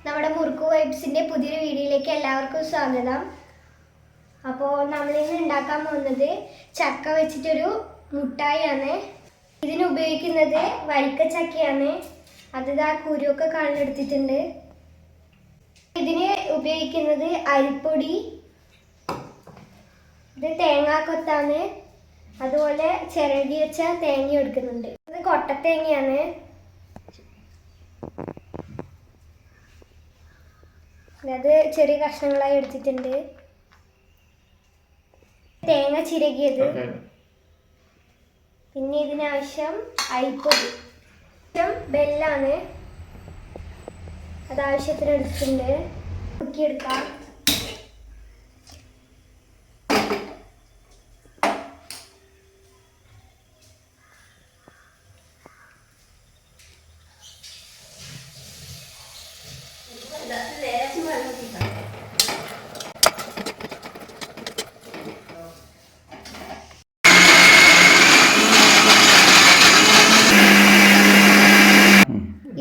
നമ്മുടെ മുറുക്ക് വൈബ്സിന്റെ പുതിയൊരു വീഡിയോയിലേക്ക് എല്ലാവർക്കും സ്വാഗതം. അപ്പോൾ നമ്മളിന്ന് ഉണ്ടാക്കാൻ പോകുന്നത് ചക്ക വെച്ചിട്ടൊരു മുട്ടായിയാണ്. ഇതിന് ഉപയോഗിക്കുന്നത് വരിക്കച്ചക്കയാണ്. അത് കുരുവൊക്കെ കളഞ്ഞെടുത്തിട്ടുണ്ട്. ഇതിന് ഉപയോഗിക്കുന്നത് അരിപ്പൊടി, ഇത് തേങ്ങാക്കൊത്താണ്, അതുപോലെ ചിരകി വെച്ച തേങ്ങ എടുക്കുന്നുണ്ട്. ഇത് കൊട്ടത്തേങ്ങയാണ്. അത് ചെറിയ കഷ്ണങ്ങളായി എടുത്തിട്ടുണ്ട്. തേങ്ങ ചിരകിയത്, പിന്നെ ഇതിനാവശ്യം അരിപ്പൊടി, ബെല്ലാണ്, അത് ആവശ്യത്തിന് എടുത്തിട്ടുണ്ട്. കുക്കിയെടുക്കാം.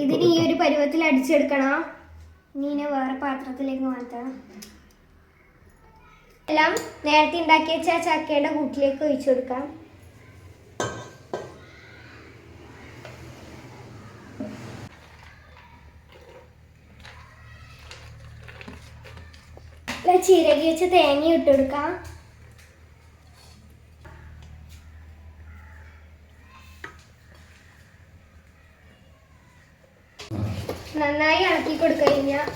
ഇതിന് ഈ ഒരു പരുവത്തിൽ അടിച്ചെടുക്കണം. ഇനി വേറെ പാത്രത്തിലേക്ക് മാറ്റണം. എല്ലാം നേരത്തെ ഉണ്ടാക്കി വെച്ച ചക്കയുടെ കൂട്ടിലേക്ക് ഒഴിച്ചു കൊടുക്കാം. ചിരകി വെച്ച് തേങ്ങ ഇട്ടെടുക്കാം. നന്നായി ഇളക്കി കൊടുക്കഴിഞ്ഞാൽ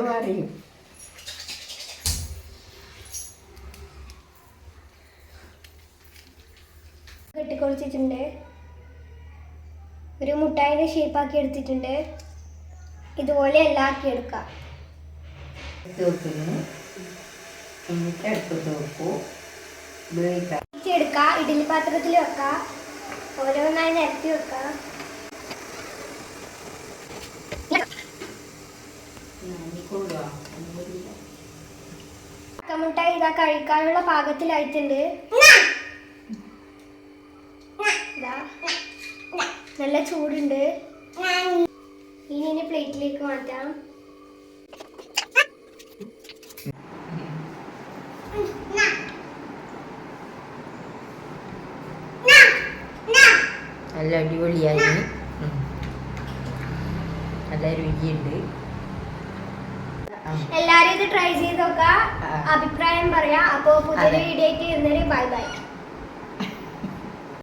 പറയും കെട്ടിക്കൊളിച്ചിട്ടുണ്ട്. ഒരു മുട്ടായിന്റെ ഷേപ്പാക്കി എടുത്തിട്ടുണ്ട്. ഇതുപോലെ എല്ലാം ആക്കി എടുക്കാം. എടുക്കാം, ഇഡ്ഡലി പാത്രത്തിൽ വെക്കാം, ഓരോന്നായി നിരത്തി വെക്കാം. മുട്ടായി ഇതാ കഴിക്കാനുള്ള പാകത്തിലായിട്ടുണ്ട്. നല്ല ചൂടുണ്ട്. ഇനി പ്ലേറ്റിലേക്ക് മാറ്റാം. നല്ല അടിപൊളിയായി, നല്ല രുചിയുണ്ട്. എല്ലാരും ഇത് ട്രൈ ചെയ്ത് നോക്കാം, അഭിപ്രായം പറയാം. അപ്പോൾ പുതിയൊരു വീഡിയോ ആയിട്ട് ഇരുന്നൊരു ബൈ ബൈ.